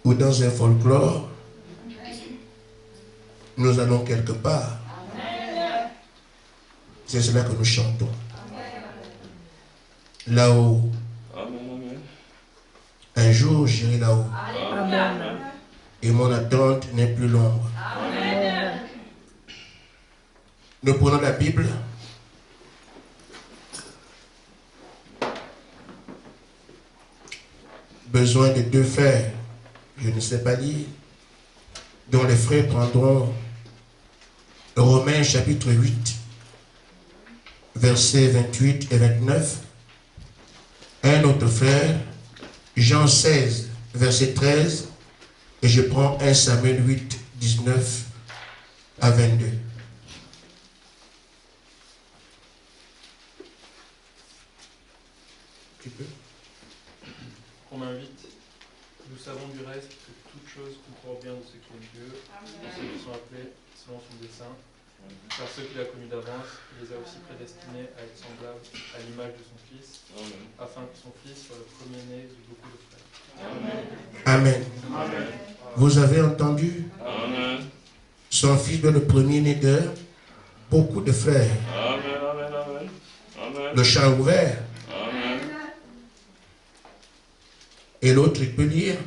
ou dans un folklore, nous allons quelque part. C'est cela que nous chantons. Là-haut. Un jour, j'irai là-haut. Et mon attente n'est plus longue. Nous prenons la Bible. Besoin de 2 frères, je ne sais pas lire, dont les frères prendront Romains chapitre 8, versets 28 et 29. Un autre frère, Jean 16, verset 13, et je prends 1 Samuel 8, 19 à 22. Tu peux? Romains 8. Nous savons du reste que toute chose concourt bien de ceux qui aiment Dieu, de ceux qui sont appelés selon son dessein. Car ceux qu'il a connus d'avance, il les a aussi prédestinés à être semblables à l'image de son Fils, afin que son Fils soit le premier-né de beaucoup de frères. Amen. Amen. Vous avez entendu? Amen. Son Fils doit le premier-né de beaucoup de frères. Amen, amen, amen. Amen. Le champ est ouvert. Amen. Et l'autre, il peut lire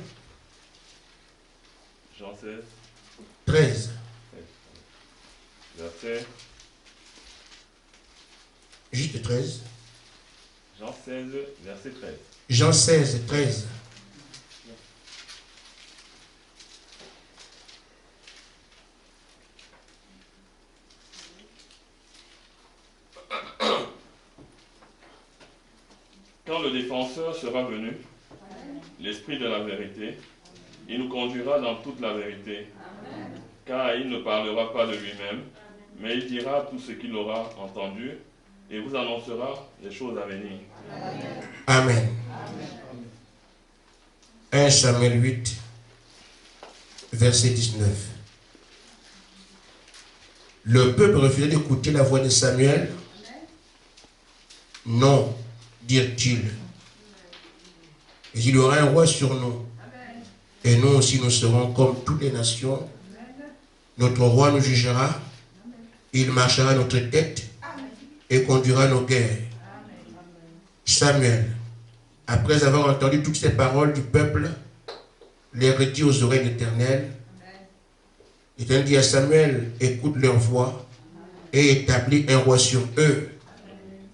Jean 16, 13. verset. Juste 13. Jean 16, verset 13. Jean 16, 13. Quand le défenseur sera venu, l'Esprit de la vérité, il nous conduira dans toute la vérité, car il ne parlera pas de lui-même, mais il dira tout ce qu'il aura entendu et vous annoncera les choses à venir. Amen. 1 Samuel 8, verset 19. Le peuple refusait d'écouter la voix de Samuel. Non, dirent-ils. Il y aura un roi sur nous. Et nous aussi, nous serons comme toutes les nations. Notre roi nous jugera. Il marchera à notre tête et conduira nos guerres. Samuel, après avoir entendu toutes ces paroles du peuple, les redit aux oreilles de l'Éternel. L'Éternel dit à Samuel, écoute leur voix et établis un roi sur eux.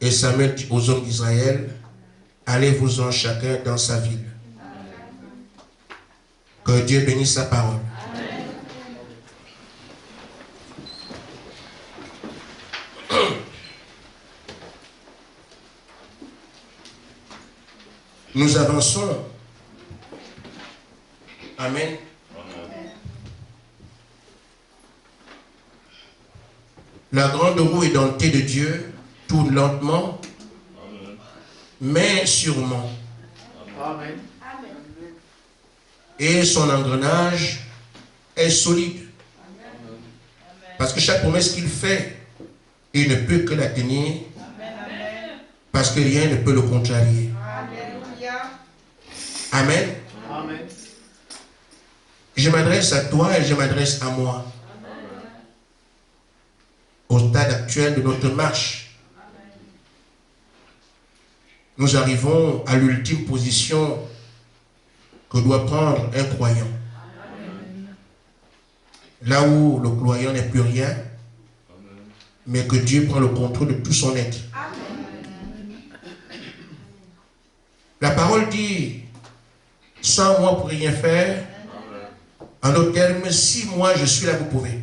Et Samuel dit aux hommes d'Israël, allez-vous-en chacun dans sa ville. Que Dieu bénisse sa parole. Nous avançons. Amen. La grande roue édentée de Dieu tourne lentement, mais sûrement. Amen. Et son engrenage est solide. Parce que chaque promesse qu'il fait, il ne peut que la tenir. Parce que rien ne peut le contrarier. Amen. Amen. Je m'adresse à toi et je m'adresse à moi. Au stade actuel de notre marche, nous arrivons à l'ultime position que doit prendre un croyant. Là où le croyant n'est plus rien, mais que Dieu prend le contrôle de tout son être. La parole dit, sans moi, vous ne pouvez rien faire. En d'autres termes, si moi je suis là, vous pouvez.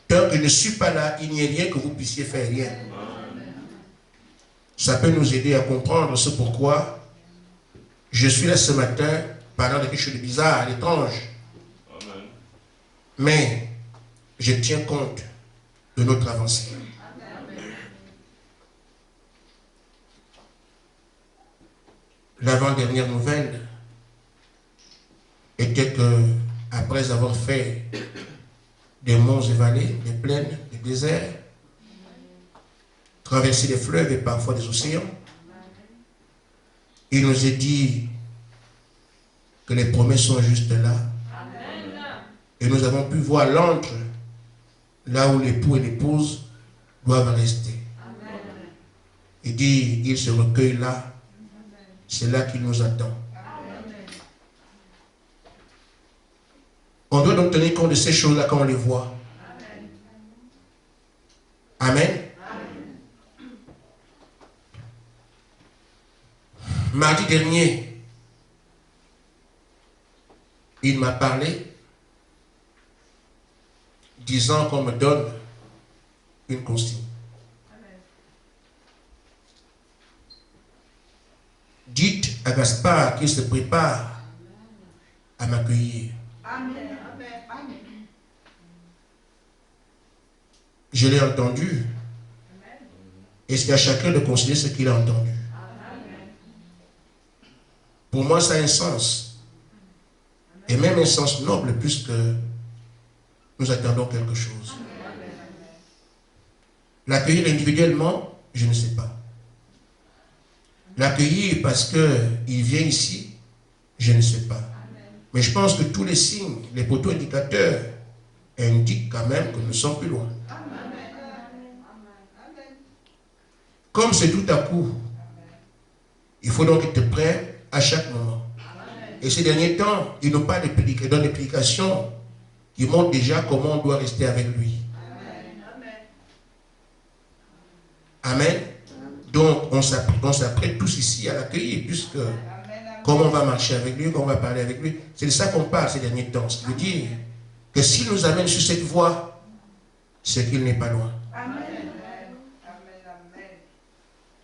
Tant que je ne suis pas là, il n'y a rien que vous puissiez faire, rien. Ça peut nous aider à comprendre ce pourquoi je suis là ce matin, parlant de quelque chose de bizarre, d'étrange. Mais je tiens compte de notre avancée. L'avant-dernière nouvelle était que, après avoir fait des monts et vallées, des plaines, des déserts, traverser des fleuves et parfois des océans, il nous est dit que les promesses sont juste là. Et nous avons pu voir l'antre là où l'époux et l'épouse doivent rester. Il dit, il se recueille là. C'est là qu'il nous attend. On doit donc tenir compte de ces choses-là quand on les voit. Amen. Mardi dernier, il m'a parlé disant qu'on me donne une consigne. Dites à Gaspard qu'il se prépare à m'accueillir. Je l'ai entendu. Et c'est à chacun de considérer ce qu'il a entendu. Pour moi, ça a un sens. Et même un sens noble, puisque nous attendons quelque chose. L'accueillir individuellement, je ne sais pas. L'accueillir parce qu'il vient ici, je ne sais pas. Mais je pense que tous les signes, les poteaux indicateurs, indiquent quand même que nous sommes plus loin. Comme c'est tout à coup, il faut donc être prêt à chaque moment. Et ces derniers temps, ils n'ont pas d'explication qui montrent déjà comment on doit rester avec lui. Amen. Donc, on s'apprête tous ici à l'accueillir, puisque comment on va marcher avec lui, comment on va parler avec lui. C'est de ça qu'on parle ces derniers temps. Ce qui veut dire que s'il nous amène sur cette voie, c'est qu'il n'est pas loin.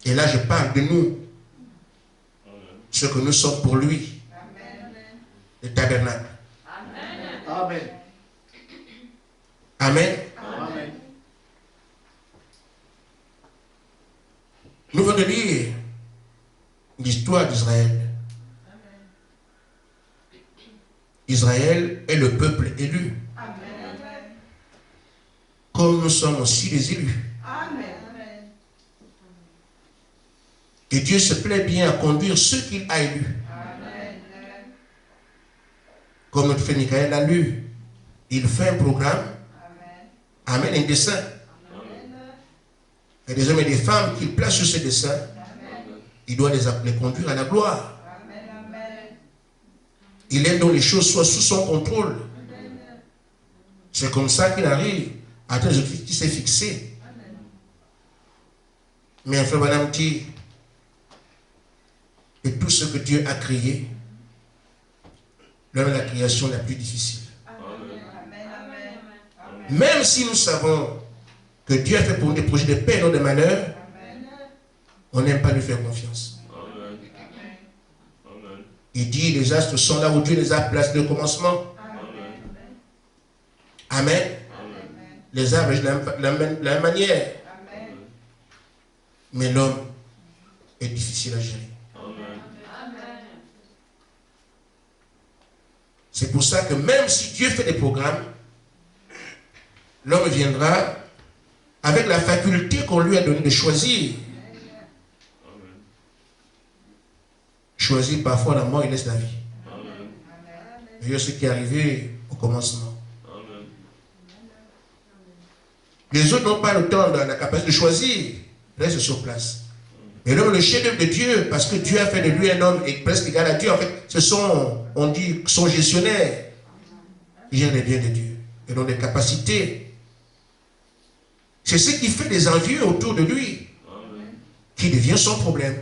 Et là, je parle de nous, ce que nous sommes pour lui, le tabernacle. Amen. Amen. Amen. Nous venons de lire l'histoire d'Israël. Israël est le peuple élu. Comme nous sommes aussi les élus. Et Dieu se plaît bien à conduire ceux qu'il a élus. Comme notre frère Michael l'a lu, il fait un programme. Amen, un dessin. Il y a des hommes et des femmes qu'il place sur ce dessin. Il doit les conduire à la gloire. Il aime donc les choses soient sous son contrôle. C'est comme ça qu'il arrive à atteindre les objectifs qui s'est fixé. Mais un frère Madame dit, et tout ce que Dieu a créé, l'homme est la création la plus difficile. Même si nous savons que Dieu a fait pour nous des projets de paix et non de malheur, on n'aime pas lui faire confiance. Il dit, les astres sont là où Dieu les a placés de commencement. Amen. Les arbres agissent de la même manière. Mais l'homme est difficile à gérer. C'est pour ça que même si Dieu fait des programmes, l'homme viendra avec la faculté qu'on lui a donnée de choisir. Choisir parfois la mort, il laisse la vie. Et ce qui est arrivé au commencement. Les autres n'ont pas le temps, la capacité de choisir, restent sur place. Mais l'homme, le chef-d'œuvre de Dieu, parce que Dieu a fait de lui un homme presque égal à Dieu, en fait, ce sont, on dit, son gestionnaire. Il gère les biens de Dieu. Ils ont des capacités. C'est ce qui fait des envieux autour de lui, qui devient son problème.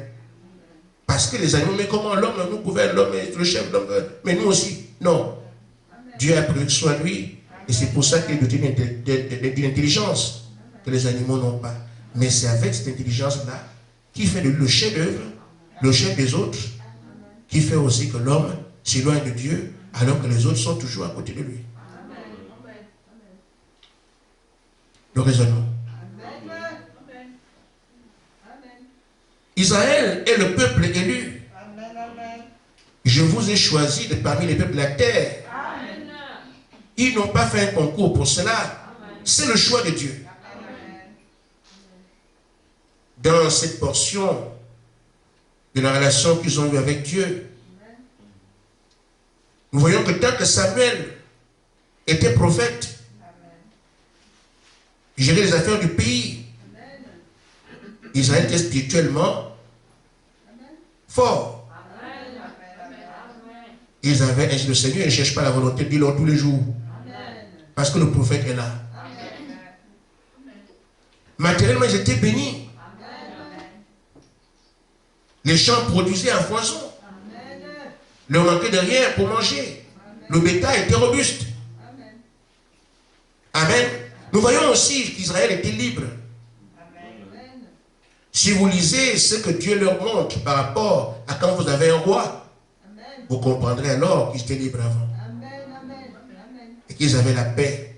Parce que les animaux, mais comment l'homme nous gouverne, l'homme est le chef, l'homme, mais nous aussi. Non. Dieu a pris soin de lui, et c'est pour ça qu'il est doté d'une intelligence que les animaux n'ont pas. Mais c'est avec cette intelligence-là qui fait de lui le chef-d'œuvre, le chef des autres, qui fait aussi que l'homme s'éloigne de Dieu, alors que les autres sont toujours à côté de lui. Le raisonnement. Israël est le peuple élu. Je vous ai choisi de parmi les peuples de la terre. Ils n'ont pas fait un concours pour cela. C'est le choix de Dieu. Dans cette portion de la relation qu'ils ont eue avec Dieu, Nous voyons que tant que Samuel était prophète, il gérait les affaires du pays. Israël était spirituellement fort. Ils avaient ainsi le Seigneur, ils ne cherchent pas la volonté de Dieu tous les jours. Parce que le prophète est là. Matériellement, ils étaient bénis. Les champs produisaient à foison. Il ne manquait de rien pour manger. Le bétail était robuste. Amen. Nous voyons aussi qu'Israël était libre. Si vous lisez ce que Dieu leur montre par rapport à quand vous avez un roi, vous comprendrez alors qu'ils étaient libres avant. Et qu'ils avaient la paix.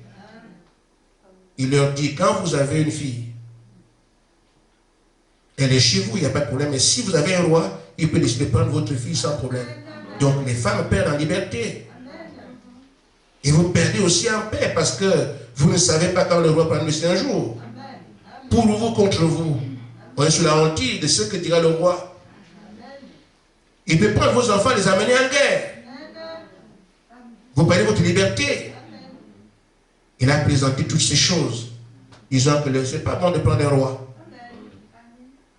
Il leur dit, quand vous avez une fille, elle est chez vous, il n'y a pas de problème. Mais si vous avez un roi, il peut décider de prendre votre fille sans problème. Donc les femmes perdent en liberté. Et vous perdez aussi en paix parce que vous ne savez pas quand le roi prend le un jour. Pour vous, contre vous. On est sous la hantille de ce que dira le roi. Il peut prendre vos enfants et les amener en guerre. Vous perdez votre liberté. Il a présenté toutes ces choses. Ils ont que ce n'est pas bon de prendre un roi.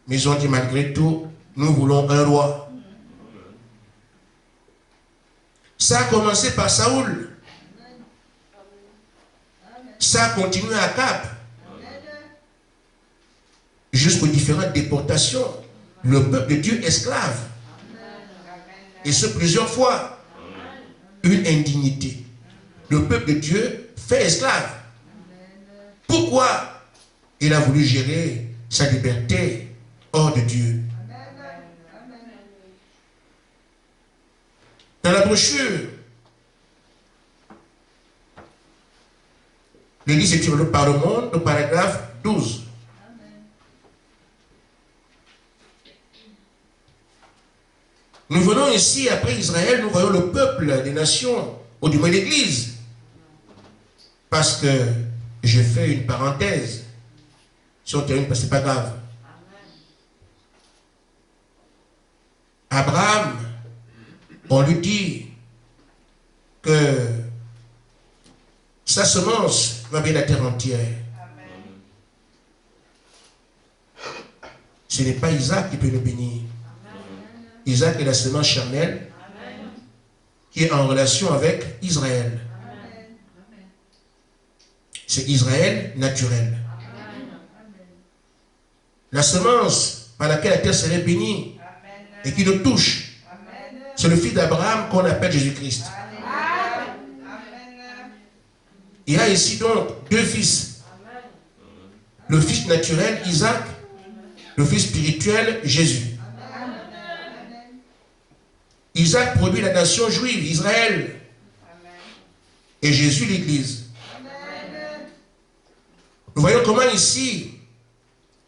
Mais ils ont dit malgré tout, nous voulons un roi. Ça a commencé par Saoul. Ça a continué à Cap. Jusqu'aux différentes déportations. Le peuple de Dieu esclave. Et ce plusieurs fois. Une indignité. Le peuple de Dieu fait esclave. Pourquoi il a voulu gérer sa liberté hors de Dieu? Dans la brochure, l'Église est tirée par le monde, le paragraphe 12. Nous venons ici, après Israël, nous voyons le peuple des nations, ou du moins l'Église. Parce que je fais une parenthèse. Si on termine, ce n'est pas grave. Abraham, on lui dit que sa semence va bien la terre entière. Ce n'est pas Isaac qui peut le bénir. Isaac est la semence charnelle qui est en relation avec Israël. C'est Israël naturel. La semence par laquelle la terre serait bénie et qui nous touche, c'est le fils d'Abraham qu'on appelle Jésus-Christ. Il y a ici donc deux fils. Le fils naturel, Isaac, le fils spirituel, Jésus. Isaac produit la nation juive, Israël. Et Jésus, l'Église. Nous voyons comment ici,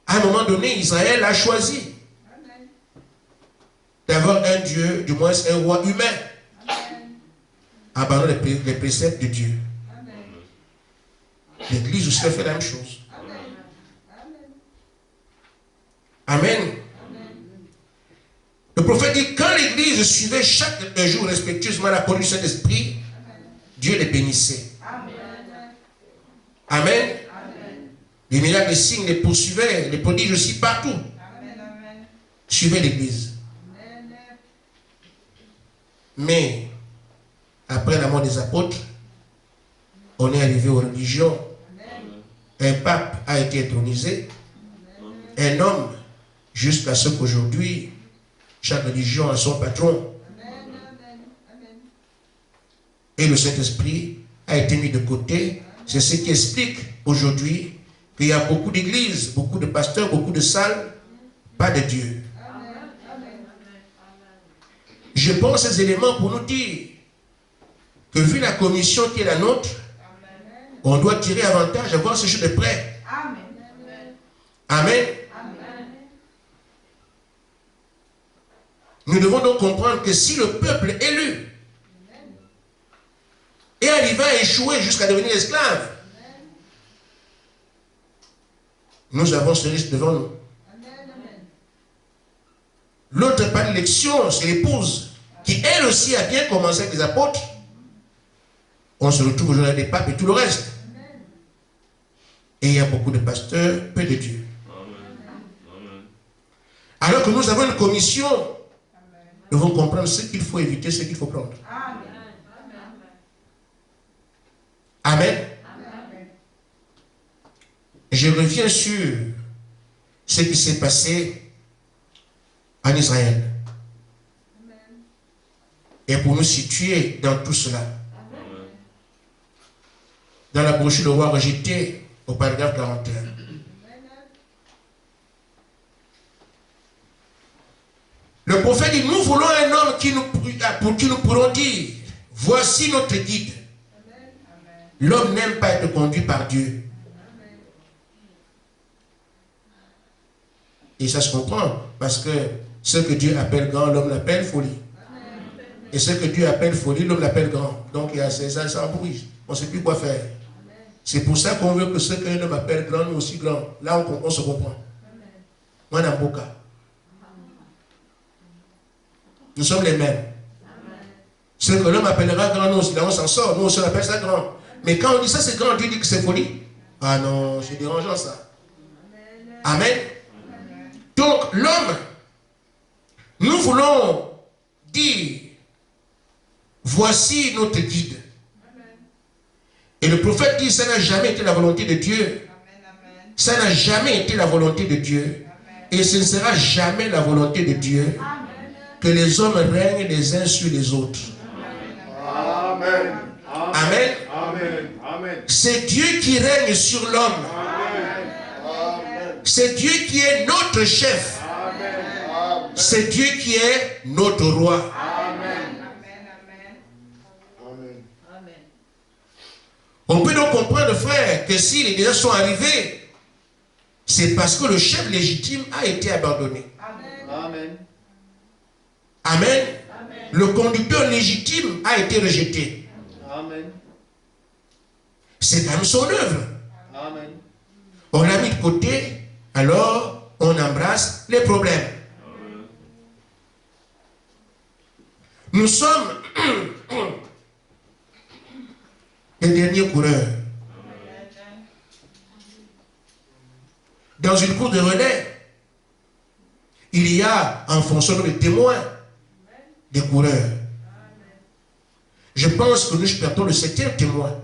à un moment donné, Israël a choisi d'avoir un Dieu, du moins un roi humain, abandonner les préceptes de Dieu. L'Église aussi a fait la même chose. Amen. Le prophète dit, quand l'Église suivait chaque jour respectueusement la conduite du Saint-Esprit, Dieu les bénissait. Amen. Les miracles, les signes les poursuivaient, les prodiges aussi partout. Suivez l'Église. Mais, après la mort des apôtres, on est arrivé aux religions. Un pape a été intronisé. Un homme, jusqu'à ce qu'aujourd'hui, chaque religion a son patron. Et le Saint-Esprit a été mis de côté. C'est ce qui explique aujourd'hui qu'il y a beaucoup d'églises, beaucoup de pasteurs, beaucoup de salles, pas de Dieu. Je pense ces éléments pour nous dire que vu la commission qui est la nôtre, on doit tirer avantage à voir ce jeu de près. Amen. Nous devons donc comprendre que si le peuple élu est arrivé à échouer jusqu'à devenir esclave, nous avons ce risque devant nous. L'autre part de l'élection, c'est l'épouse, qui elle aussi a bien commencé avec les apôtres, On se retrouve aujourd'hui avec des papes et tout le reste. Et il y a beaucoup de pasteurs, peu de Dieu. Alors que nous avons une commission, nous devons comprendre ce qu'il faut éviter, ce qu'il faut prendre. Amen. Je reviens sur ce qui s'est passé en Israël. Et pour nous situer dans tout cela. Dans la brochure, le roi rejeté au paragraphe 41. Le prophète dit, nous voulons un homme pour qui nous pourrons dire, voici notre guide. L'homme n'aime pas être conduit par Dieu. Et ça se comprend, parce que ce que Dieu appelle grand, l'homme l'appelle folie. Et ce que Dieu appelle folie, l'homme l'appelle grand. Donc il y a ça embrouille. On ne sait plus quoi faire. C'est pour ça qu'on veut que ce qu'un homme appelle grand, nous aussi grand. Là, on se comprend. Moi, dans mon cas. Nous sommes les mêmes. Ce que l'homme appellera grand, nous aussi, là on s'en sort. Nous aussi, on appelle ça grand. Mais quand on dit ça, c'est grand, Dieu dit que c'est folie. Ah non, c'est dérangeant ça. Amen. Donc, l'homme, nous voulons dire, voici notre guide. Et le prophète dit, ça n'a jamais été la volonté de Dieu. Ça n'a jamais été la volonté de Dieu. Et ce ne sera jamais la volonté de Dieu que les hommes règnent les uns sur les autres. Amen. Amen. Amen. Amen. C'est Dieu qui règne sur l'homme. C'est Dieu qui est notre chef. C'est Dieu qui est notre roi. On peut donc comprendre, frère, que si les désastres sont arrivés, c'est parce que le chef légitime a été abandonné. Amen. Amen. Le conducteur légitime a été rejeté. Amen. C'est quand même son œuvre. Amen. On l'a mis de côté, alors on embrasse les problèmes. Nous sommes les derniers coureurs. Dans une cour de relais, il y a en fonction des témoins des coureurs. Je pense que nous perdons le 7e témoin.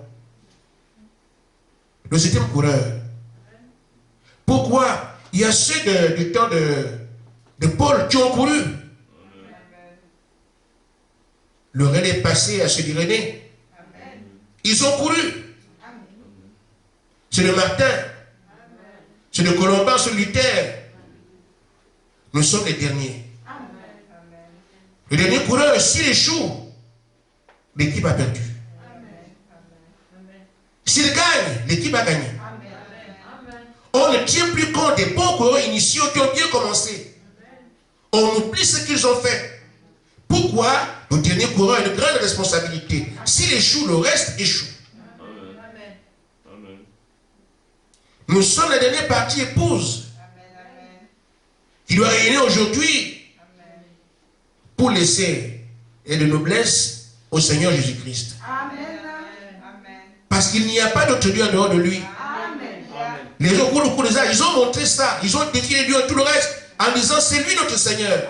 Le 7e coureur. Pourquoi? Il y a ceux du temps de Paul qui ont couru. Le relais passé à ceux d'Irénée. Ils ont couru. C'est de Martin. C'est de Colomban sur Luther. Nous sommes les derniers. Le dernier coureur, s'il échoue, l'équipe a perdu. S'il gagne, l'équipe a gagné. On ne tient plus compte des bons coureurs initiaux qui ont bien commencé. On oublie ce qu'ils ont fait. Pourquoi? Le dernier coureur a une grande responsabilité. S'il échoue, le reste échoue. Nous sommes la dernière partie épouse qui doit régner aujourd'hui pour laisser et de noblesse au Seigneur Jésus-Christ. Parce qu'il n'y a pas d'autre Dieu en dehors de lui. Les gens, au cours des âges, ils ont montré ça. Ils ont défié Dieu et tout le reste en disant c'est lui notre Seigneur.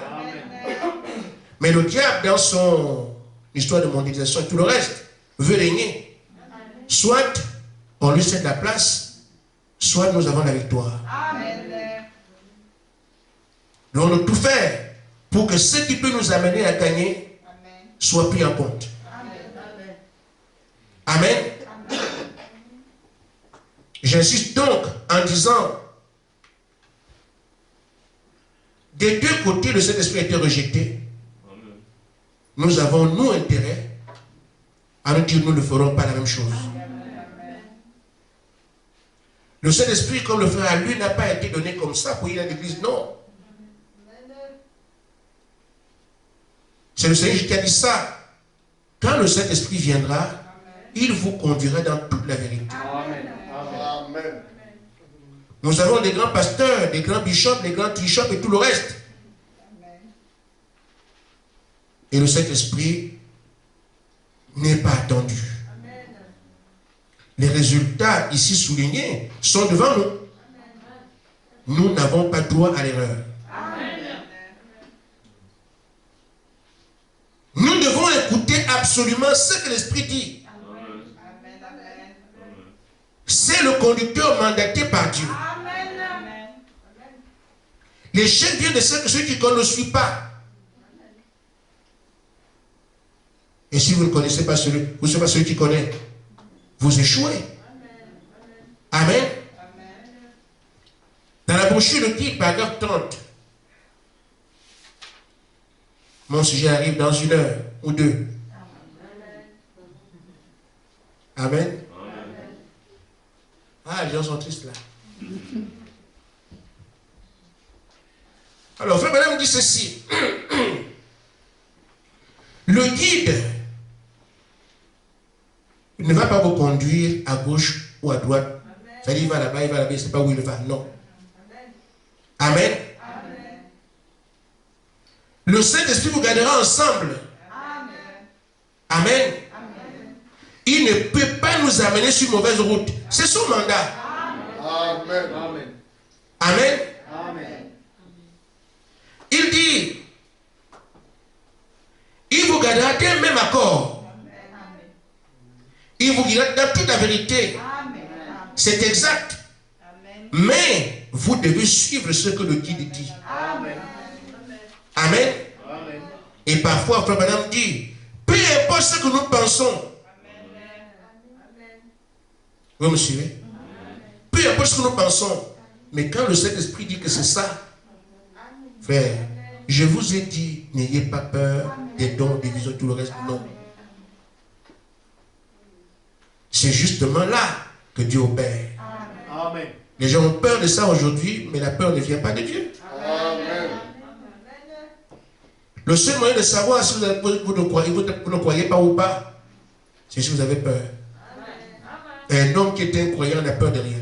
Mais le diable, dans son histoire de mondialisation et tout le reste, veut régner. Soit on lui cède la place, soit nous avons la victoire. Nous allons tout faire pour que ce qui peut nous amener à gagner soit pris en compte. Amen. J'insiste donc en disant, des deux côtés de cet esprit a été rejeté. Nous avons, nous, intérêt à nous dire nous ne ferons pas la même chose. Le Saint-Esprit, comme le frère à lui, n'a pas été donné comme ça pour ir à l'église, non. C'est le Seigneur qui a dit ça. Quand le Saint-Esprit viendra, il vous conduira dans toute la vérité. Amen. Amen. Nous avons des grands pasteurs, des grands bishops, des grands trishops et tout le reste. Et le Saint-Esprit n'est pas attendu. les résultats ici soulignés sont devant nous. Nous n'avons pas droit à l'erreur. Nous devons écouter absolument ce que l'Esprit dit. C'est le conducteur mandaté par Dieu. L'échec vient de ceux qui ne le suivent pas. Et si vous ne connaissez pas celui, vous ne savez pas celui qui connaît, vous échouez. Amen. Dans la brochure de guide, paragraphe 30, mon sujet arrive dans 1 heure ou 2. Amen. Ah, les gens sont tristes là. Alors, frère Madame dit ceci. Le guide ne va pas vous conduire à gauche ou à droite. C'est-à-dire, il va là-bas, il va là-bas, il ne sait pas où il va. Non. Amen. Le Saint-Esprit vous gardera ensemble. Amen. Il ne peut pas nous amener sur une mauvaise route. C'est son mandat. Amen. Amen. Amen. Il dit, il vous gardera d'un même accord. Il vous guidera dans toute la vérité. C'est exact. Mais vous devez suivre ce que le guide dit. Amen. Et parfois, frère Madame dit, peu importe ce que nous pensons. Vous me suivez? Peu importe ce que nous pensons. Mais quand le Saint-Esprit dit que c'est ça, frère, je vous ai dit, n'ayez pas peur des dons, des visions, tout le reste. Non. C'est justement là que Dieu opère. Amen. Les gens ont peur de ça aujourd'hui, mais la peur ne vient pas de Dieu. Amen. Le seul moyen de savoir si vous ne croyez pas ou pas, c'est si vous avez peur. Un homme qui est incroyant n'a peur de rien.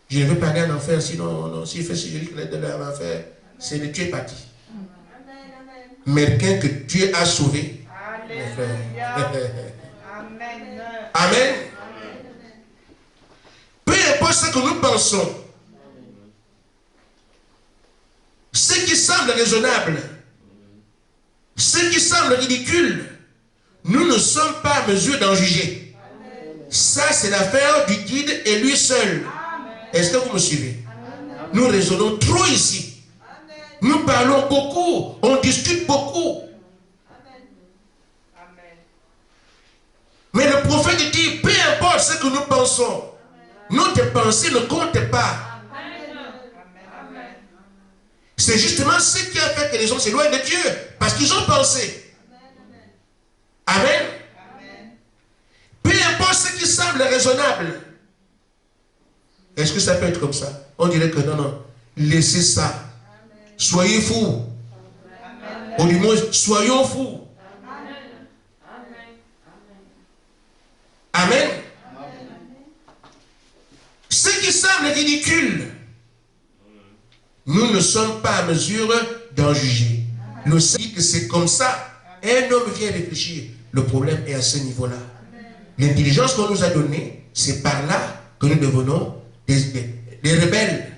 Je ne veux pas aller en enfer, sinon, non, s'il fait ce que je dis qu'il est de l'enfer, c'est de Dieu est parti. Mais quelqu'un que Dieu a sauvé, mon frère. Amen. Peu importe ce que nous pensons, ce qui semble raisonnable, ce qui semble ridicule, nous ne sommes pas en mesure d'en juger. Ça, c'est l'affaire du guide et lui seul. Est-ce que vous me suivez? Nous raisonnons trop ici. Nous parlons beaucoup. On discute beaucoup. Mais le prophète dit, peu importe ce que nous pensons, notre pensée ne compte pas. C'est justement ce qui a fait que les gens s'éloignent de Dieu. Parce qu'ils ont pensé. Amen. Peu importe ce qui semble raisonnable. Est-ce que ça peut être comme ça? On dirait que non, non. Laissez ça. Soyez fous. Ou du moins, soyons fous. Amen. Ce qui semble ridicule, nous ne sommes pas en mesure d'en juger. Le Seigneur dit que c'est comme ça. Un homme vient réfléchir. Le problème est à ce niveau-là. L'intelligence qu'on nous a donnée, c'est par là que nous devenons des rebelles.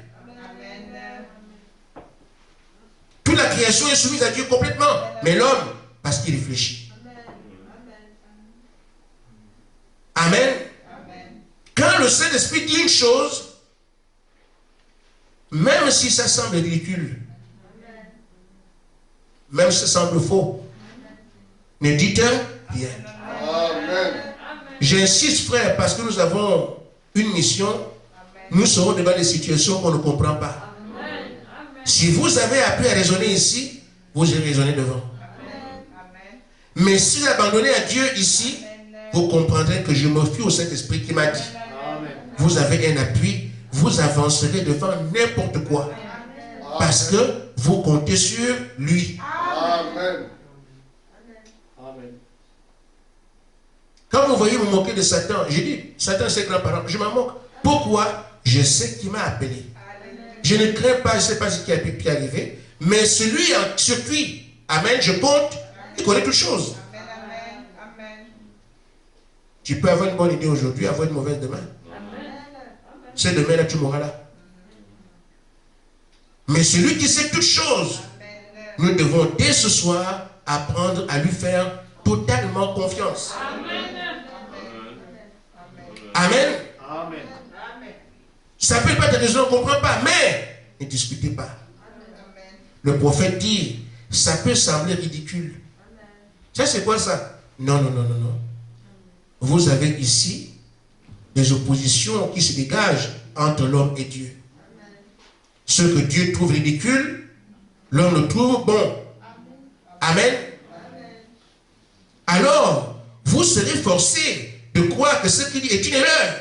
Toute la création est soumise à Dieu complètement. Mais l'homme, parce qu'il réfléchit. Amen. Quand le Saint-Esprit dit une chose, même si ça semble ridicule, même si ça semble faux, ne dites rien. Amen. J'insiste, frère, parce que nous avons une mission. Nous serons devant des situations qu'on ne comprend pas. Si vous avez appris à raisonner ici, vous irez raisonner devant. Mais si vous abandonnez à Dieu ici, vous comprendrez que je me fie au Saint-Esprit qui m'a dit. Vous avez un appui, vous avancerez devant n'importe quoi. Parce que vous comptez sur lui. Amen. Quand vous voyez me moquer de Satan, j'ai dit, Satan c'est grand-parent, je m'en moque. Pourquoi? Je sais qui m'a appelé. Je ne crains pas, je ne sais pas ce qui a pu arriver, mais celui sur qui, amen, je compte, il connaît toutes choses. Tu peux avoir une bonne idée aujourd'hui, avoir une mauvaise demain. C'est demain là, tu mourras là. Mais celui qui sait toutes choses, nous devons dès ce soir apprendre à lui faire totalement confiance. Amen. Amen. Ça peut pas être raison, on ne comprend pas, mais ne discutez pas. Le prophète dit, ça peut sembler ridicule. Ça c'est quoi ça? Non, non, non, non, non. Vous avez ici des oppositions qui se dégagent entre l'homme et Dieu. Ce que Dieu trouve ridicule, l'homme le trouve bon. Amen. Alors, vous serez forcés de croire que ce qu'il dit est une erreur.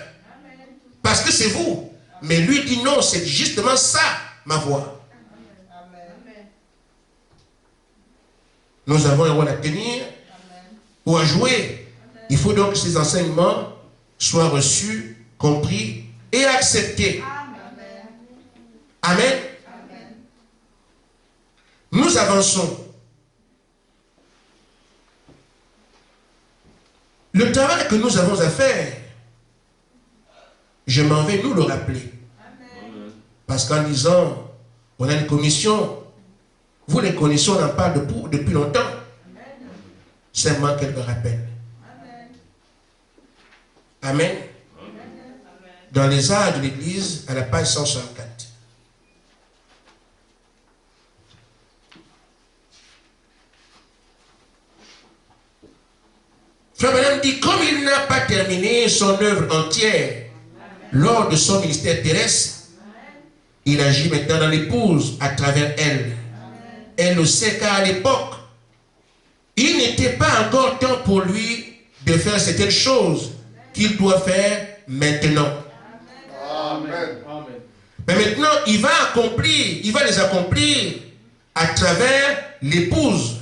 Parce que c'est vous. Mais lui dit non, c'est justement ça, ma voix. Nous avons un rôle à tenir ou à jouer. Il faut donc que ces enseignements soient reçus, compris et acceptés. Amen. Nous avançons. Le travail que nous avons à faire, je m'en vais nous le rappeler. Parce qu'en disant, on a une commission, vous les connaissez, on en parle depuis longtemps. Seulement quelques rappels. Amen. Dans les arts de l'Église, à la page 164. Frère Branham dit, comme il n'a pas terminé son œuvre entière lors de son ministère terrestre, il agit maintenant dans l'épouse à travers elle. Elle le sait car à l'époque, il n'était pas encore temps pour lui de faire certaines choses qu'il doit faire maintenant. Amen. Mais maintenant, il va les accomplir à travers l'épouse.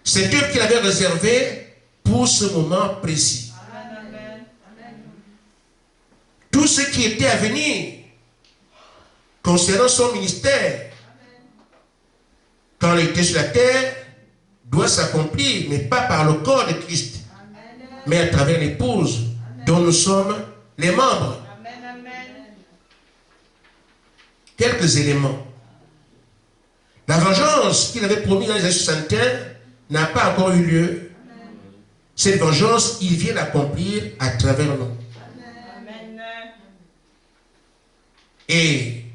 C'est Dieu qui l'avait réservé pour ce moment précis. Tout ce qui était à venir concernant son ministère, quand il était sur la terre, doit s'accomplir, mais pas par le corps de Christ, mais à travers l'épouse dont nous sommes les membres. Quelques éléments. La vengeance qu'il avait promis dans les années 61 n'a pas encore eu lieu. Cette vengeance, il vient l'accomplir à travers nous. Et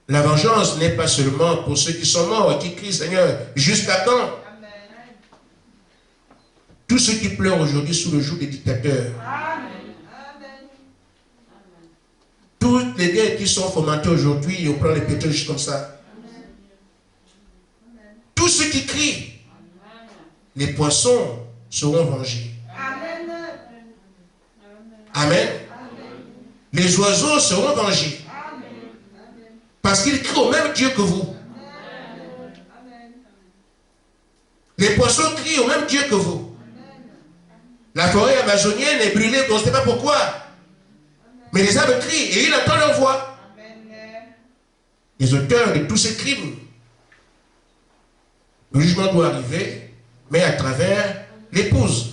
la vengeance n'est pas seulement pour ceux qui sont morts et qui crient, Seigneur, jusqu'à quand? Tous ceux qui pleurent aujourd'hui sous le joug des dictateurs. Toutes les guerres qui sont fomentées aujourd'hui, on prend les pétrole juste comme ça. Tous ceux qui crient, les poissons seront vengés. Amen. Les oiseaux seront vengés. Parce qu'ils crient au même Dieu que vous. Les poissons crient au même Dieu que vous. La forêt amazonienne est brûlée, on ne sait pas pourquoi. Mais les arbres crient et ils entendent leur voix. Les auteurs de tous ces crimes. Le jugement doit arriver, mais à travers l'épouse.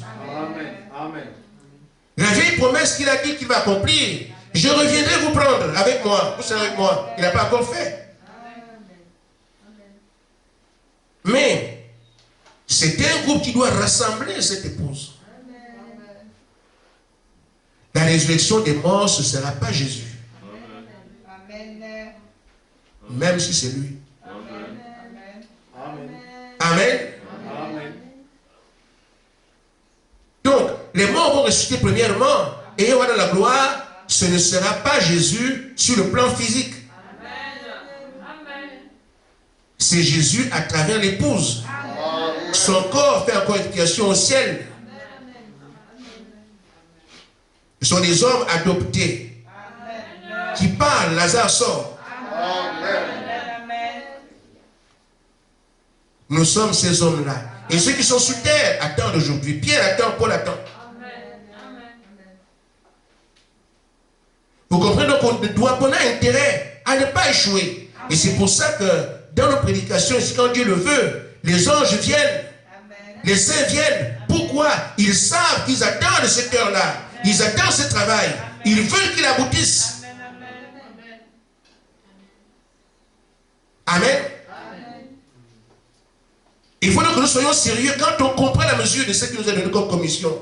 Amen. La vieille promesse qu'il a dit qu'il va accomplir, je reviendrai vous prendre avec moi. Vous serez avec moi. Il n'a pas encore fait. Mais c'est un groupe qui doit rassembler cette épouse. La résurrection des morts, ce ne sera pas Jésus. Même si c'est lui. Amen. Donc, les morts vont ressusciter premièrement. Et on va dans la gloire. Ce ne sera pas Jésus sur le plan physique. C'est Jésus à travers l'épouse. Son corps fait encore expiation au ciel. Ce sont des hommes adoptés qui parlent, Lazare sort. Nous sommes ces hommes-là. Et ceux qui sont sur terre attendent aujourd'hui. Pierre attend, Paul attend. Vous comprenez, donc on a intérêt à ne pas échouer. Et c'est pour ça que dans nos prédications, quand Dieu le veut, les anges viennent, les saints viennent Pourquoi? Ils savent qu'ils attendent ce cœur-là. Ils attendent ce travail. Ils veulent qu'il aboutisse. Amen. Il faut donc que nous soyons sérieux quand on comprend la mesure de ce qui nous est donné comme commission.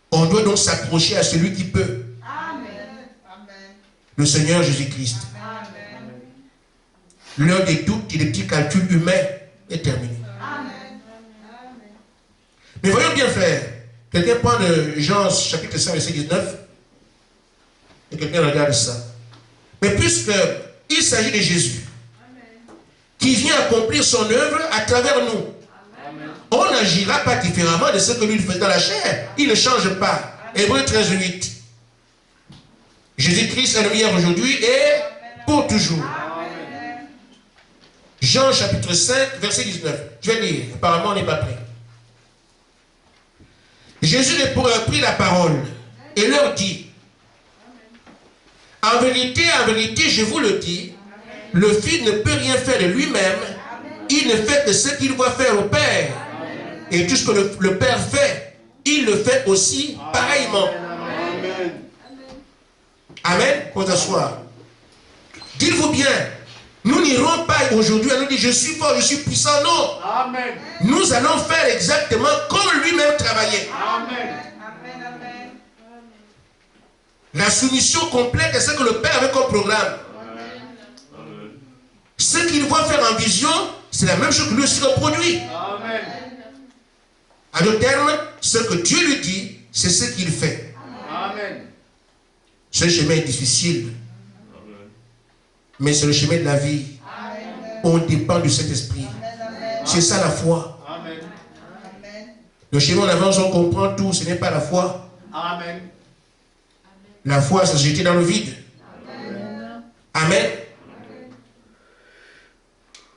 On doit donc s'approcher à celui qui peut. Le Seigneur Jésus-Christ. L'heure des doutes et des petits calculs humains est terminée. Mais voyons bien faire. Quelqu'un prend de Jean chapitre 5, verset 19. Et quelqu'un regarde ça. Mais puisque il s'agit de Jésus, qui vient accomplir son œuvre à travers nous, on n'agira pas différemment de ce que lui faisait dans la chair. Il ne change pas. Hébreux 13, 8. Jésus-Christ est le meilleur aujourd'hui et pour toujours. Jean chapitre 5, verset 19. Je vais lire. Apparemment, on n'est pas prêt. Jésus prit la parole et leur dit, en vérité, je vous le dis, le Fils ne peut rien faire de lui-même, il ne fait que ce qu'il voit faire au Père. Et tout ce que le Père fait, il le fait aussi pareillement. Amen. Pour t'asseoir. Dites-vous bien, nous n'irons pas aujourd'hui à nous dire je suis fort, je suis puissant. Non. Amen. Nous allons faire exactement comme lui-même travaillait. Amen. La soumission complète est ce que le Père avait comme programme. Ce qu'il voit faire en vision, c'est la même chose que lui aussi reproduit. Amen. En d'autres termes, ce que Dieu lui dit, c'est ce qu'il fait. Amen. Ce chemin est difficile, mais c'est le chemin de la vie. On dépend du Saint-Esprit. C'est ça la foi. Amen. Le chemin en avance, on comprend tout, ce n'est pas la foi. Amen. La foi, c'est se jeter dans le vide. Amen.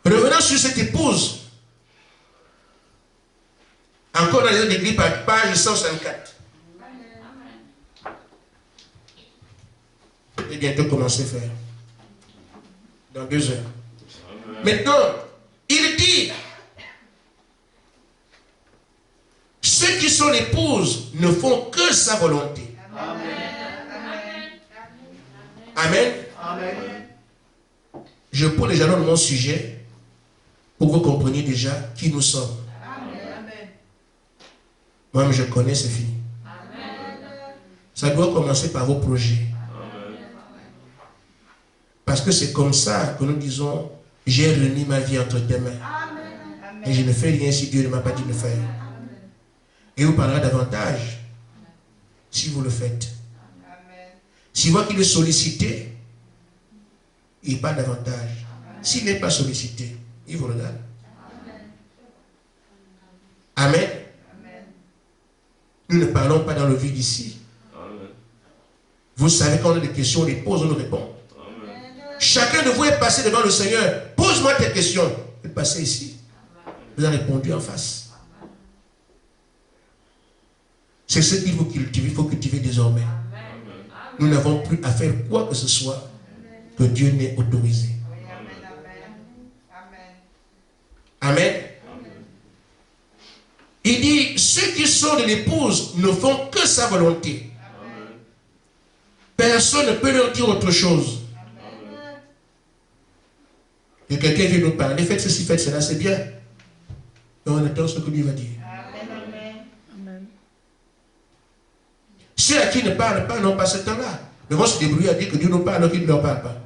Revenons sur cette épouse. Encore dans les autres églises, page 154. Je vais bientôt commencer à faire. Dans 2 heures. Maintenant, il dit, ceux qui sont l'épouses ne font que sa volonté. Amen. Amen. Je pose les jalons de mon sujet pour que vous compreniez déjà qui nous sommes. Moi-même, je connais, c'est fini. Ça doit commencer par vos projets. Parce que c'est comme ça que nous disons, j'ai remis ma vie entre tes mains. Et je ne fais rien si Dieu ne m'a pas dit de le faire. Et vous parlerez davantage si vous le faites. S'il voit qu'il est sollicité, il parle davantage. S'il n'est pas sollicité, il vous regarde. Amen. Nous ne parlons pas dans le vide ici. Vous savez quand on a des questions, on les pose, on nous répond. Chacun de vous est passé devant le Seigneur. Pose-moi tes questions. Vous êtes passé ici. Vous avez répondu en face. C'est ce qu'il faut cultiver. Il faut cultiver désormais. Nous n'avons plus à faire quoi que ce soit que Dieu n'ait autorisé. Amen. Il dit, ceux qui sont de l'épouse ne font que sa volonté. Personne ne peut leur dire autre chose. Et quelqu'un vient nous parler, faites ceci, faites cela, c'est bien. Et on attend ce que lui va dire. Ceux à qui ne parlent pas n'ont pas ce temps-là. Ils vont se débrouiller à dire que Dieu nous parle alors qu'il ne leur parle pas.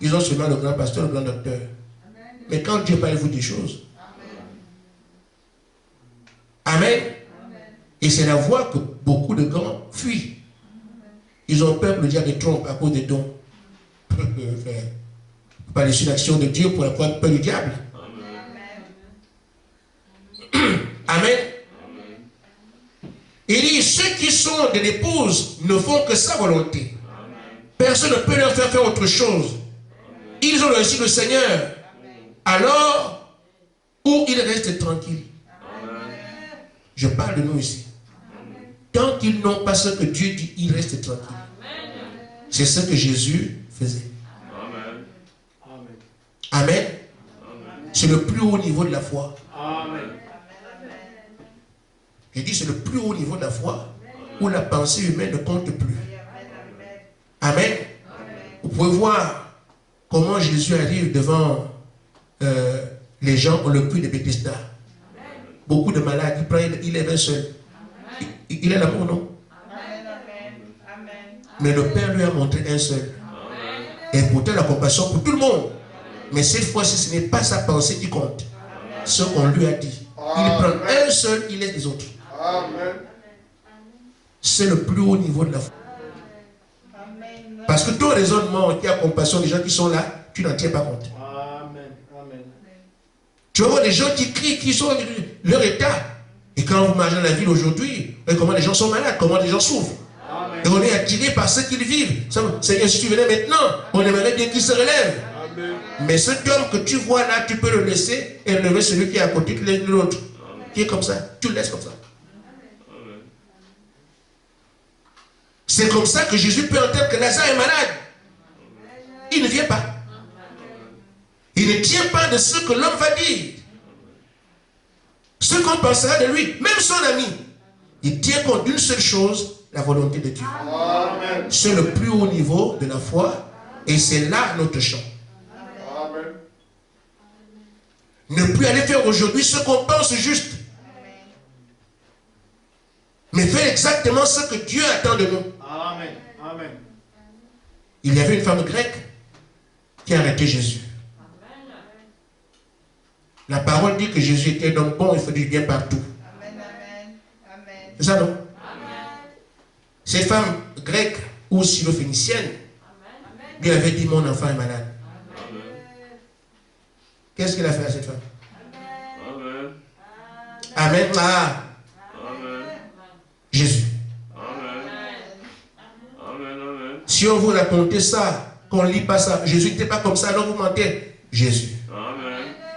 Ils ont seulement le grand pasteur, le grand docteur. Mais quand Dieu parle, il vous des choses. Amen. Et c'est la voie que beaucoup de grands fuient. Ils ont peur que le diable les trompe à cause des dons. Pas laisser l'action de Dieu pour avoir peur du diable. Amen. Il dit, ceux qui sont de l'épouse ne font que sa volonté. Personne ne peut leur faire autre chose. Ils ont réussi le Seigneur. Alors, où ils restent tranquilles. Je parle de nous ici. Tant qu'ils n'ont pas ce que Dieu dit, ils restent tranquilles. C'est ce que Jésus faisait. Amen. C'est le plus haut niveau de la foi. J'ai dit, c'est le plus haut niveau de la foi où la pensée humaine ne compte plus. Amen. Vous pouvez voir comment Jésus arrive devant les gens au puits de Bethesda. Beaucoup de malades, il est un seul. Il est l'amour, non? Mais le Père lui a montré un seul. Et pourtant la compassion pour tout le monde. Mais cette fois-ci, ce n'est pas sa pensée qui compte. Ce qu'on lui a dit. Il prend un seul, il laisse les autres. C'est le plus haut niveau de la foi. Parce que ton raisonnement qui a compassion des gens qui sont là, tu n'en tiens pas compte. Tu vas voir des gens qui crient, qui sont leur état. Et quand vous marchez dans la ville aujourd'hui, comment les gens sont malades, comment les gens souffrent. Amen. Et on est attiré par ce qu'ils vivent. Seigneur, si tu venais maintenant, on aimerait bien qu'ils se relèvent. Amen. Mais cet homme que tu vois là, tu peux le laisser et lever celui qui est à côté de l'autre. Qui est comme ça. Tu le laisses comme ça. Amen. C'est comme ça que Jésus peut entendre que Lazare est malade. Il ne vient pas. Il ne tient pas de ce que l'homme va dire. Ce qu'on pensera de lui, même son ami, il tient compte d'une seule chose, la volonté de Dieu. C'est le plus haut niveau de la foi et c'est là notre champ. Amen. Ne plus aller faire aujourd'hui ce qu'on pense juste. Mais faire exactement ce que Dieu attend de nous. Amen. Amen. Il y avait une femme grecque qui a arrêté Jésus. La parole dit que Jésus était un homme bon, il fait du bien partout. C'est ça, non? Amen. Cette femme grecque ou syro-phénicienne lui avait dit, mon enfant est malade. Qu'est-ce qu'il a fait à cette femme? Amen. Amen. Ah. Amen. Jésus. Amen. Si on vous racontait ça, qu'on ne lit pas ça, Jésus n'était pas comme ça, alors vous mentez. Jésus.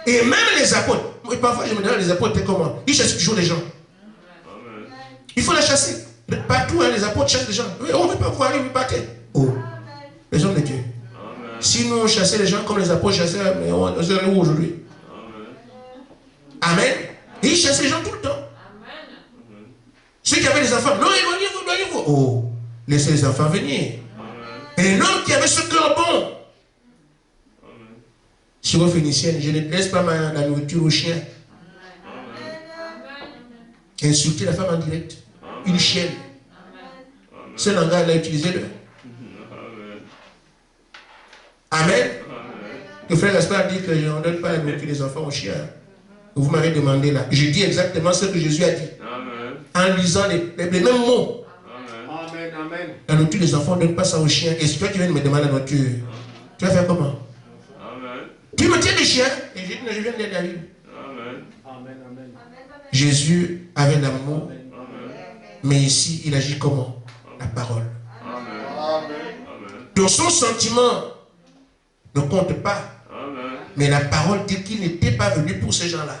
Et même les apôtres, parfois je me demande, les apôtres étaient comment? Ils chassent toujours les gens. Amen. Il faut les chasser. Partout, hein, les apôtres chassent les gens. On ne peut pas voir, ils partaient. Oh, les hommes de Dieu. Amen. Si nous on chassait les gens comme les apôtres chassaient, mais on serait où aujourd'hui? Amen. Et ils chassaient les gens tout le temps. Amen. Ceux qui avaient des enfants, non, éloignez-vous. Oh, laissez les enfants venir. Amen. Et l'homme qui avait ce cœur bon, syro-phénicienne, je ne laisse pas la nourriture aux chiens. Insulter la femme en direct. Une chienne. Ce langage là, utilisez-le. Amen. Le frère Gaspard dit que on ne donne pas la nourriture des enfants aux chiens. Vous m'avez demandé là. Je dis exactement ce que Jésus a dit. En lisant les mêmes mots. Amen. La nourriture des enfants, ne donne pas ça aux chiens. Et si toi tu viens de me demander la nourriture, tu vas faire comment? Tu me tiens des chiens et je viens de la Bible. Amen. Jésus avait l'amour, mais ici il agit comment? La parole. Amen. Donc son sentiment ne compte pas, mais la parole dit qu'il n'était pas venu pour ces gens-là.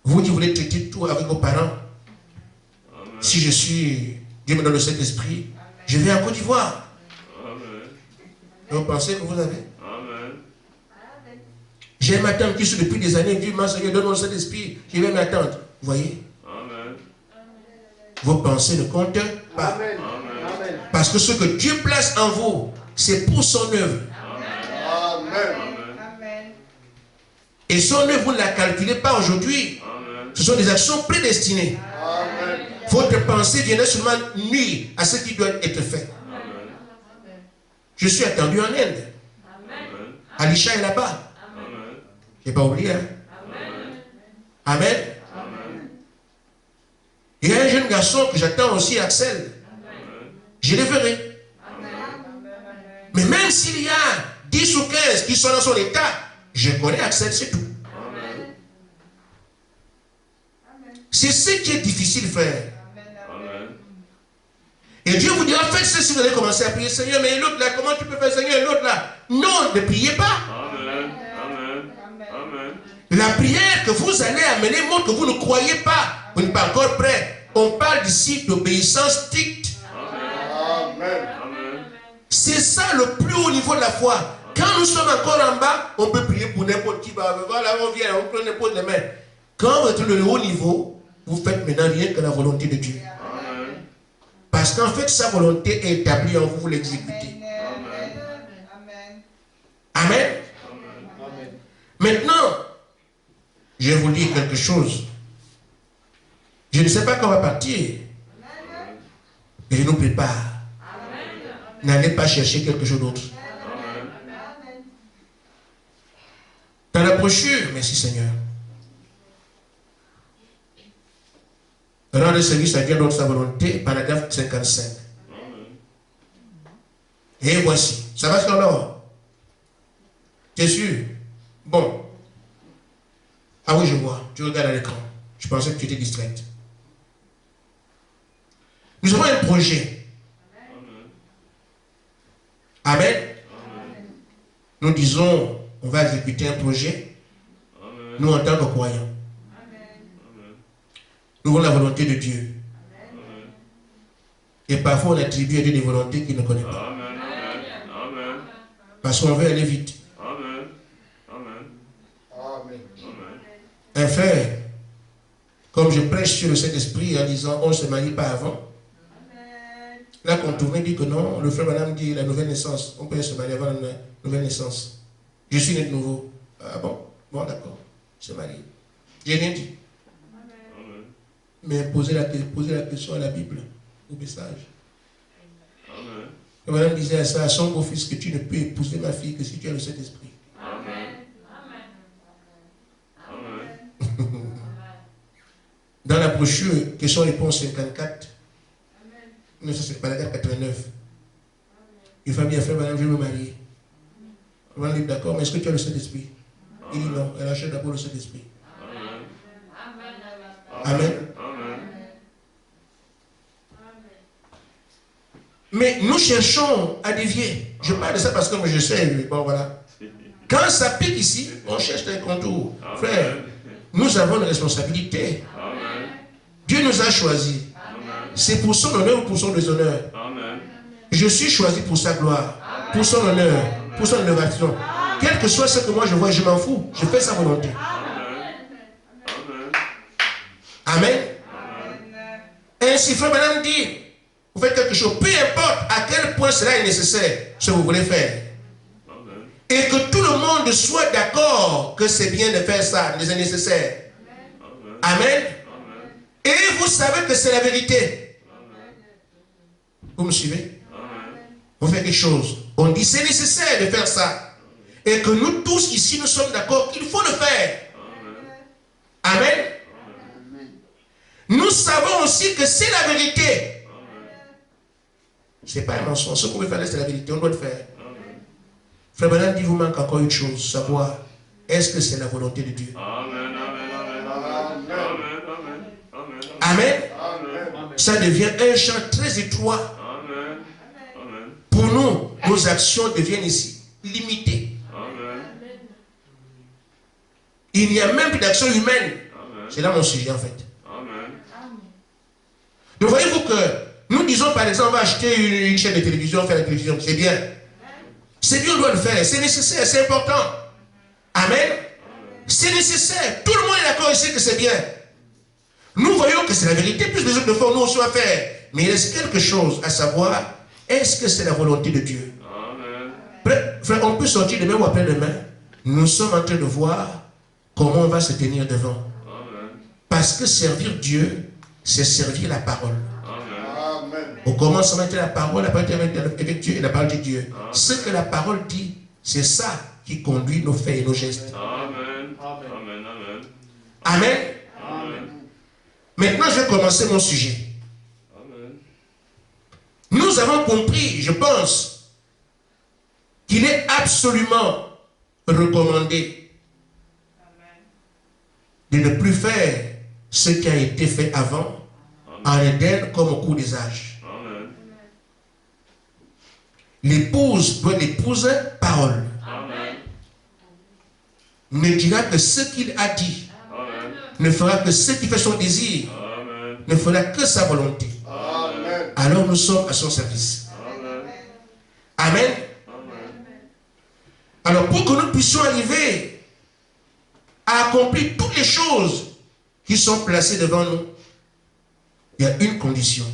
Vous qui voulez traiter tout avec vos parents, si je suis, Dieu me donne le Saint-Esprit, je vais en Côte d'Ivoire. Vous pensez que vous avez? Amen. J'ai ma tante qui suit depuis des années, Dieu m'a Seigneur, donne-moi le Saint-Esprit, je vais m'attendre. Vous voyez? Amen. Vos pensées ne comptent pas. Amen. Parce que ce que Dieu place en vous, c'est pour son œuvre. Amen. Et son œuvre, vous ne la calculez pas aujourd'hui. Ce sont des actions prédestinées. Amen. Votre pensée vient seulement nuire à ce qui doit être fait. Je suis attendu en Inde. Alisha est là-bas. Je n'ai pas oublié. Hein? Amen. Il y a un jeune garçon que j'attends aussi, Axel. Je le verrai. Mais même s'il y a 10 ou 15 qui sont dans son état, je connais Axel, c'est tout. C'est ce qui est difficile, frère. Et Dieu vous dira, faites ceci, vous allez commencer à prier, Seigneur, mais l'autre là, comment tu peux faire, Seigneur, l'autre là? Non, ne priez pas. Amen. La prière que vous allez amener montre que vous ne croyez pas. Vous n'êtes pas encore prêt. On parle ici d'obéissance stricte. C'est ça le plus haut niveau de la foi. Quand nous sommes encore en bas, on peut prier pour n'importe qui. Voilà, on vient, on prend n'importe les mains. Quand vous êtes le haut niveau, vous faites maintenant rien que la volonté de Dieu. Amen. Parce qu'en fait, sa volonté est établie en vous, vous l'exécutez. Amen. Amen. Amen. Maintenant, je vais vous dire quelque chose. Je ne sais pas quand on va partir. Mais je nous prépare. N'allez pas chercher quelque chose d'autre. Dans la brochure, merci Seigneur. Rendre service à Dieu dans sa volonté, paragraphe 55. Et voici. Ça va sur l'or? T'es sûr? Bon. Ah oui, je vois. Tu regardes à l'écran. Je pensais que tu étais distraite. Nous avons un projet. Amen. Nous disons, on va exécuter un projet. Nous, en tant que croyants. Nous avons la volonté de Dieu. Et parfois, on attribue à Dieu des volontés qu'il ne connaît pas. Parce qu'on veut aller vite. Un frère, comme je prêche sur le Saint-Esprit en disant on ne se marie pas avant. Là, qu'on tourne, dit que non, le frère madame dit la nouvelle naissance. On peut se marier avant la nouvelle naissance. Je suis né de nouveau. Ah bon? Bon, d'accord. Se marier. J'ai rien dit. Mais posez la question à la Bible, au message. Et madame disait à son beau-fils que tu ne peux épouser ma fille que si tu as le Saint-Esprit. Dans la brochure, question-réponse 54, non, ça c'est paragraphe 89. Une famille a fait, madame, je veux me marier. Madame dit, d'accord, mais est-ce que tu as le Saint-Esprit? Il dit non, elle achète d'abord le Saint-Esprit. Amen. Mais nous cherchons à dévier. Je parle de ça parce que moi je sais, bon voilà. Quand ça pique ici, on cherche des contours. Frère, nous avons une responsabilité. Dieu nous a choisis. C'est pour son honneur ou pour son déshonneur. Je suis choisi pour sa gloire, pour son honneur, pour son élévation. Quel que soit ce que moi je vois, je m'en fous. Je fais sa volonté. Amen. Ainsi, frère madame dit, vous faites quelque chose, peu importe à quel point cela est nécessaire, ce que vous voulez faire. Et que tout le monde soit d'accord que c'est bien de faire ça, c'est nécessaire. Amen. Et vous savez que c'est la vérité. Vous me suivez? Vous faites quelque chose. On dit c'est nécessaire de faire ça. Et que nous tous ici, nous sommes d'accord qu'il faut le faire. Amen. Nous savons aussi que c'est la vérité. Ce n'est pas un mensonge. Ce qu'on veut faire, c'est la vérité. On doit le faire. Frère Branham dit, vous manque encore une chose, savoir, est-ce que c'est la volonté de Dieu? Amen. Ça devient un champ très étroit. Pour nous, nos actions deviennent ici limitées. Il n'y a même plus d'action humaine. C'est là mon sujet en fait. Donc voyez-vous que nous disons par exemple, on va acheter une chaîne de télévision, faire la télévision, c'est bien. C'est bien, on doit le faire, c'est nécessaire, c'est important. Amen. C'est nécessaire. Tout le monde est d'accord ici que c'est bien. Nous voyons que c'est la vérité, plus les autres le font, nous aussi on va faire. Mais il reste quelque chose à savoir, est-ce que c'est la volonté de Dieu? Frère, on peut sortir demain ou après-demain. Nous sommes en train de voir comment on va se tenir devant. Parce que servir Dieu, c'est servir la parole. Au commencement était la parole était avec Dieu et la parole de Dieu. Ce que la parole dit, c'est ça qui conduit nos faits et nos gestes. Amen. Maintenant, je vais commencer mon sujet. Nous avons compris, je pense, qu'il est absolument recommandé de ne plus faire ce qui a été fait avant en Éden comme au cours des âges. L'épouse doit épouser parole. Ne dira que ce qu'il a dit. Ne fera que ce qui fait son désir. Ne fera que sa volonté. Alors nous sommes à son service. Amen. Alors pour que nous puissions arriver à accomplir toutes les choses qui sont placés devant nous, il y a une condition.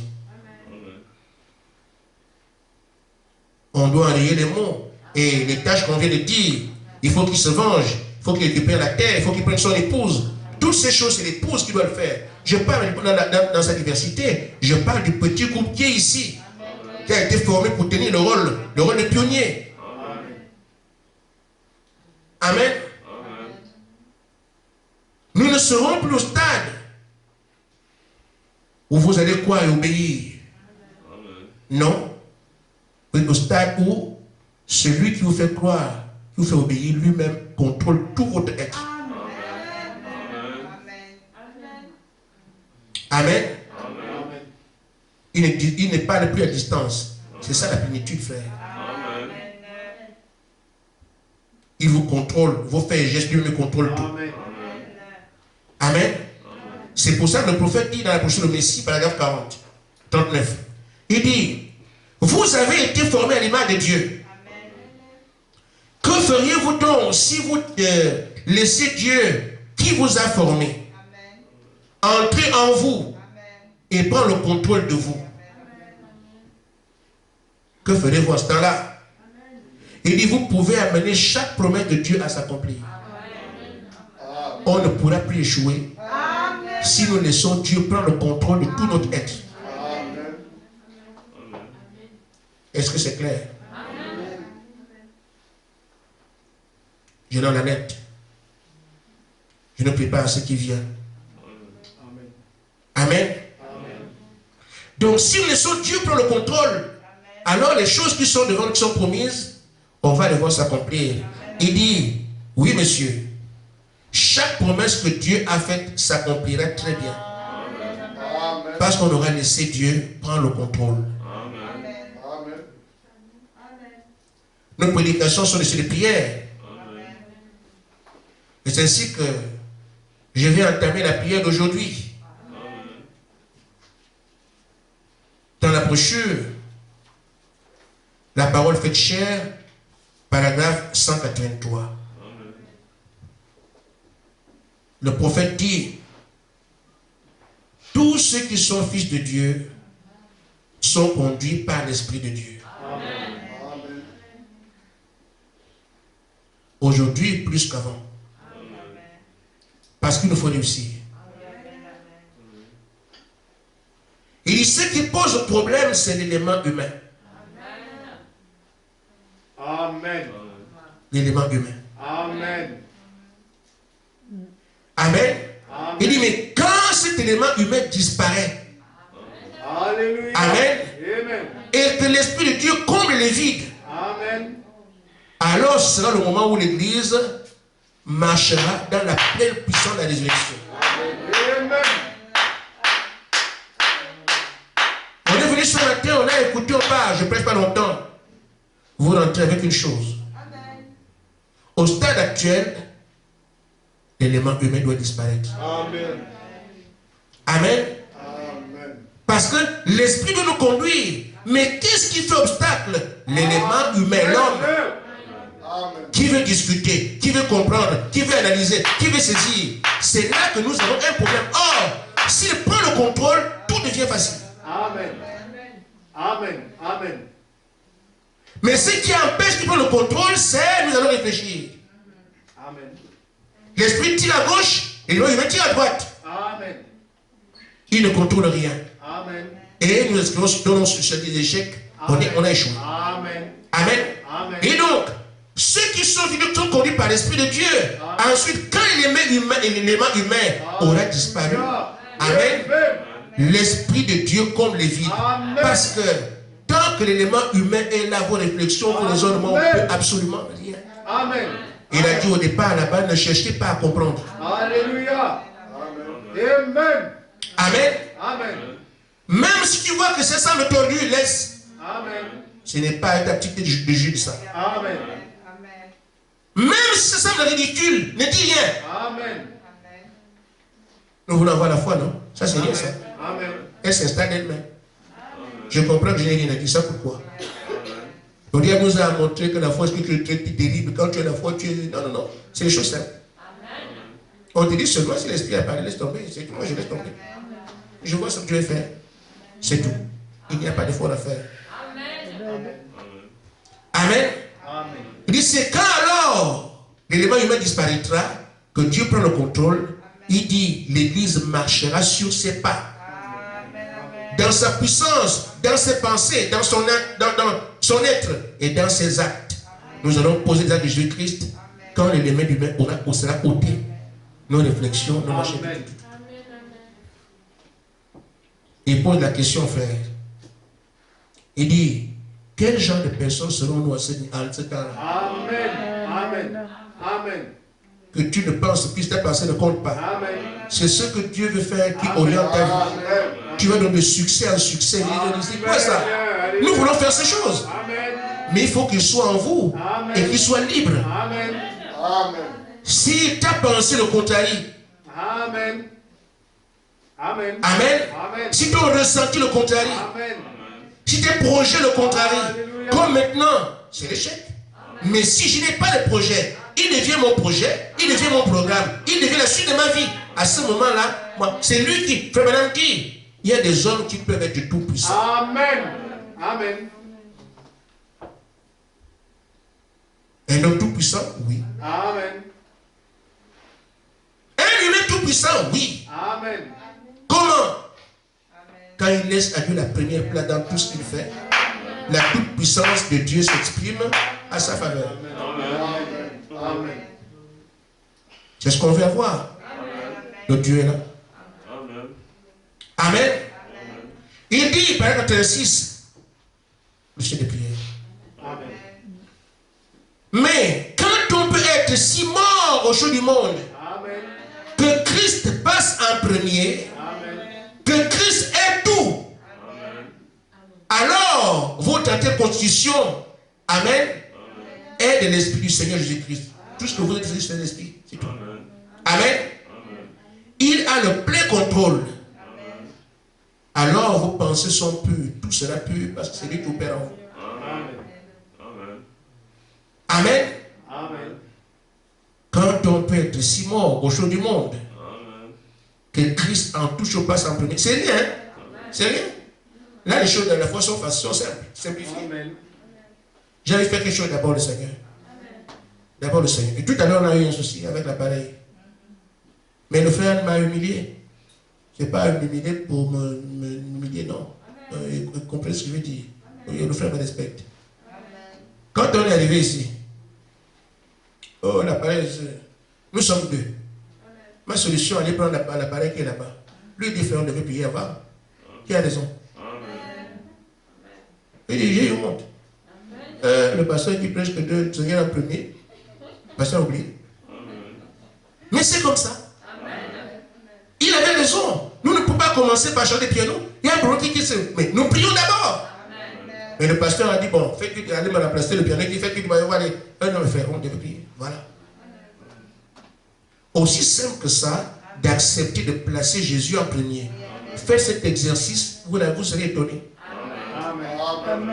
On doit enrayer les mots et les tâches qu'on vient de dire. Il faut qu'il se venge, il faut qu'il récupère la terre, il faut qu'il prenne son épouse. Toutes ces choses, c'est l'épouse qui doit le faire. Je parle dans sa diversité, je parle du petit groupe qui est ici, qui a été formé pour tenir le rôle de pionnier. Amen. Nous ne serons plus au stade où vous allez quoi et obéir. Non. Vous êtes au stade où celui qui vous fait croire, qui vous fait obéir lui-même, contrôle tout votre être. Amen. Il n'est pas plus à distance. C'est ça la plénitude, frère. Il vous contrôle, vos faits et gestes, lui me contrôle tout. Amen. C'est pour ça que le prophète dit dans la brochure de Messie, paragraphe 40, 39. Il dit, vous avez été formés à l'image de Dieu. Que feriez-vous donc si vous laissez Dieu qui vous a formé entrer en vous et prendre le contrôle de vous? Que ferez-vous à ce temps-là? Il dit, vous pouvez amener chaque promesse de Dieu à s'accomplir. On ne pourra plus échouer si nous laissons Dieu prendre le contrôle de tout notre être. Est-ce que c'est clair? Je donne la lettre. Je ne prépare ce qui vient. Amen. Donc si nous laissons Dieu prendre le contrôle, alors les choses qui sont devant nous, qui sont promises, on va les voir s'accomplir. Il dit, oui monsieur, chaque promesse que Dieu a faite s'accomplira très bien. Parce qu'on aura laissé Dieu prendre le contrôle. Nos prédications sont des prières. Et c'est ainsi que je vais entamer la prière d'aujourd'hui. Dans la brochure, la parole faite chair, paragraphe 183. Le prophète dit, tous ceux qui sont fils de Dieu sont conduits par l'Esprit de Dieu. Aujourd'hui, plus qu'avant. Parce qu'il nous faut réussir. Il dit, ce qui pose le problème, c'est l'élément humain. Amen. L'élément humain. Amen. Amen. Amen. Il dit, mais quand cet élément humain disparaît, Alléluia. Amen, Amen. et que l'Esprit de Dieu comble les vides, Amen. alors ce sera le moment où l'Église marchera dans la pleine puissance de la résurrection. Amen. On est venu ce matin, on a écouté, on part, je ne prêche pas longtemps. Vous rentrez avec une chose. Au stade actuel, l'élément humain doit disparaître. Amen. Amen. Amen. Parce que l'Esprit doit nous conduire. Mais qu'est-ce qui fait obstacle? L'élément humain, l'homme. Amen. Qui veut discuter, qui veut comprendre, qui veut analyser, qui veut saisir. C'est là que nous avons un problème. Or, s'il prend le contrôle, tout devient facile. Amen. Amen. Amen. Mais ce qui empêche qu'il prenne le contrôle, c'est nous allons réfléchir. Amen. L'esprit tire à gauche et l'homme tire à droite. Amen. Il ne contrôle rien. Amen. Et nous donnons sur des échecs, on a échoué. Amen. Amen. Amen. Et donc, ceux qui sont conduits par l'Esprit de Dieu, ensuite, quand l'élément humain aura disparu, Amen, l'Esprit de Dieu comble les vides. Amen. Parce que tant que l'élément humain est là, vos réflexions, vos raisonnements, on ne peut absolument rien. Amen. Il a dit au départ là-bas, ne cherchez pas à comprendre. Alléluia. Amen. Amen. Amen. Même si tu vois que ça semble tordu, laisse. Amen. Ce n'est pas ta petite tête de Jude, ça. Amen. Même si ça semble ridicule, ne dis rien. Amen. Nous voulons avoir la foi, non? Ça, c'est rien, ça. Amen. Elle s'installe d'elle-même. Je comprends que je n'ai rien à dire. Ça, pourquoi? Le diable nous a montré que la foi spirituelle est terrible. Quand tu as la foi, tu es... Non, non, non. C'est les choses simples. On te dit seulement si l'esprit a parlé, laisse tomber. C'est tout, moi je laisse tomber. Je vois ce que Dieu a fait. C'est tout. Il n'y a pas d'effort à faire. Amen. Il dit, c'est quand alors l'élément humain disparaîtra que Dieu prend le contrôle. Il dit, l'Église marchera sur ses pas. Dans sa puissance, dans ses pensées, dans son être et dans ses actes. Nous allons poser les actes de Jésus-Christ quand l'élément humain sera ôté. Nos réflexions, nos marchés. Il pose la question, frère. Il dit, quel genre de personnes serons-nous en ce temps-là? Amen. Amen. Amen. Que tu ne penses plus, ta pensée ne compte pas. C'est ce que Dieu veut faire qui oriente ta vie. Tu vas donner de succès en succès. C'est quoi ça? Nous voulons faire ces choses. Mais il faut qu'il soit en vous et qu'il soit libre. Amen. Si ta pensée le contrarie, Amen. Amen. Amen. Si ton ressenti le contrarie, Amen. si tes projets le contrarient, Alléluia. comme maintenant, c'est l'échec. Mais si je n'ai pas de projet, il devient mon projet, il devient mon programme, il devient la suite de ma vie. À ce moment-là, moi, c'est lui qui, frère madame, qui. Il y a des hommes qui peuvent être tout puissants. Amen. Amen. Un homme tout puissant, oui. Amen. Un humain tout puissant, oui. Amen. Comment? Quand il laisse à Dieu la première place dans tout ce qu'il fait, la toute puissance de Dieu s'exprime à sa faveur. Amen. C'est ce qu'on veut avoir. Le Dieu est là. Amen. Il dit, par exemple, 36, le chef de prière. Amen. Mais quand on peut être si mort au jour du monde, Amen. que Christ passe en premier, Amen. que Christ est tout, alors votre constitution, Amen, est de l'Esprit du Seigneur Jésus-Christ. Tout ce que vous êtes, c'est l'Esprit. C'est tout. Amen. Il a le plein contrôle. Alors vos pensées sont pures. Tout sera pur parce que c'est lui qui opère en vous. Amen. Amen. Quand on peut être si mort au jour du monde, que Christ en touche au passe en premier, c'est rien. Hein? C'est rien. Là, les choses de la foi sont simples, simplifiées. Amen. J'avais fait quelque chose d'abord le Seigneur. D'abord le Seigneur. Et tout à l'heure, on a eu un souci avec l'appareil. Mais le frère m'a humilié. Ce n'est pas humilié pour m'humilier, non. Vous comprenez ce que je veux dire. Le frère me respecte. Quand on est arrivé ici, oh, l'appareil, nous sommes deux. Ma solution, aller prendre l'appareil qui est là-bas. Lui dit, frère, on devait payer avant. Qui a raison? Il dit, j'ai eu honte. Le pasteur qui prêche que Dieu Seigneur en premier, le pasteur a oublié. Mais c'est comme ça. Il avait raison. Nous ne pouvons pas commencer par chanter piano. Il y a un problème qui se... Mais nous prions d'abord. Mais le pasteur a dit, bon, faites que tu allez me remplacer le piano, fait que tu vas y avoir les... non, frère, on devait prier. Voilà. Aussi simple que ça, d'accepter de placer Jésus en premier. Faites cet exercice, vous serez étonnés.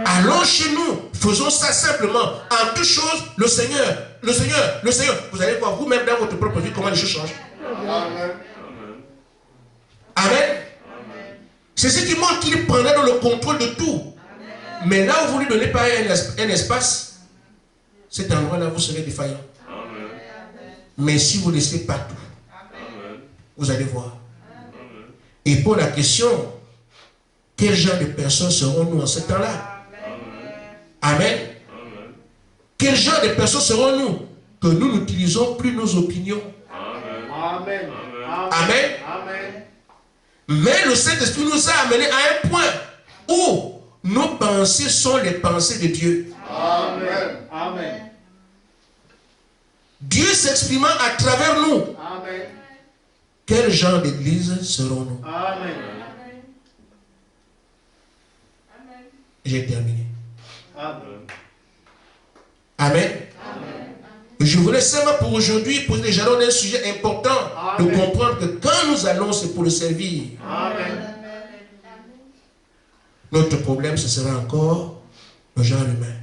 Allons chez nous, faisons ça simplement. En toute chose, le Seigneur. Vous allez voir vous-même dans votre propre vie comment les choses changent. Amen. Amen. C'est ce qui montre qu'il prendra dans le contrôle de tout. Mais là où vous ne lui donnez pas un espace, cet endroit-là, vous serez défaillant. Mais si vous laissez partout, vous allez voir. Et pour la question, quel genre de personnes serons-nous en ce temps-là? Amen. Quel genre de personnes serons-nous que nous n'utilisons plus nos opinions? Amen. Amen. Amen. Mais le Saint-Esprit nous a amenés à un point où nos pensées sont les pensées de Dieu. Amen. Amen. Dieu s'exprimant à travers nous. Amen. Quel genre d'église serons-nous? Amen. J'ai terminé. Amen. Amen. Je voulais seulement pour aujourd'hui poser les jalons d'un sujet important. De Amen. comprendre que quand nous allons, c'est pour le servir. Amen. Notre problème, ce sera encore le genre humain.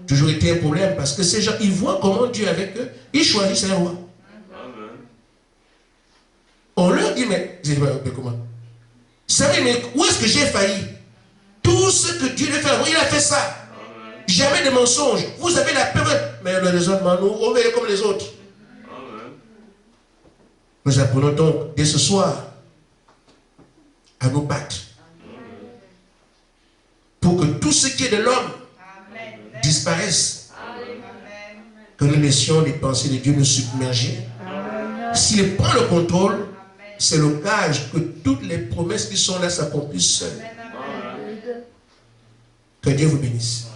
Toujours été un problème parce que ces gens, ils voient comment Dieu avec eux, ils choisissent un roi. dit, mais comment? Ça veut dire, mais où est-ce que j'ai failli? Tout ce que Dieu a fait, il a fait ça. Jamais de mensonge. Vous avez la peur. Mais les autres, nous, on veut comme les autres. Nous apprenons donc dès ce soir à nous battre pour que tout ce qui est de l'homme disparaisse. Que nous laissions les pensées de Dieu nous submerger. S'il prend le contrôle, c'est le gage que toutes les promesses qui sont là s'accomplissent seules. Que Dieu vous bénisse.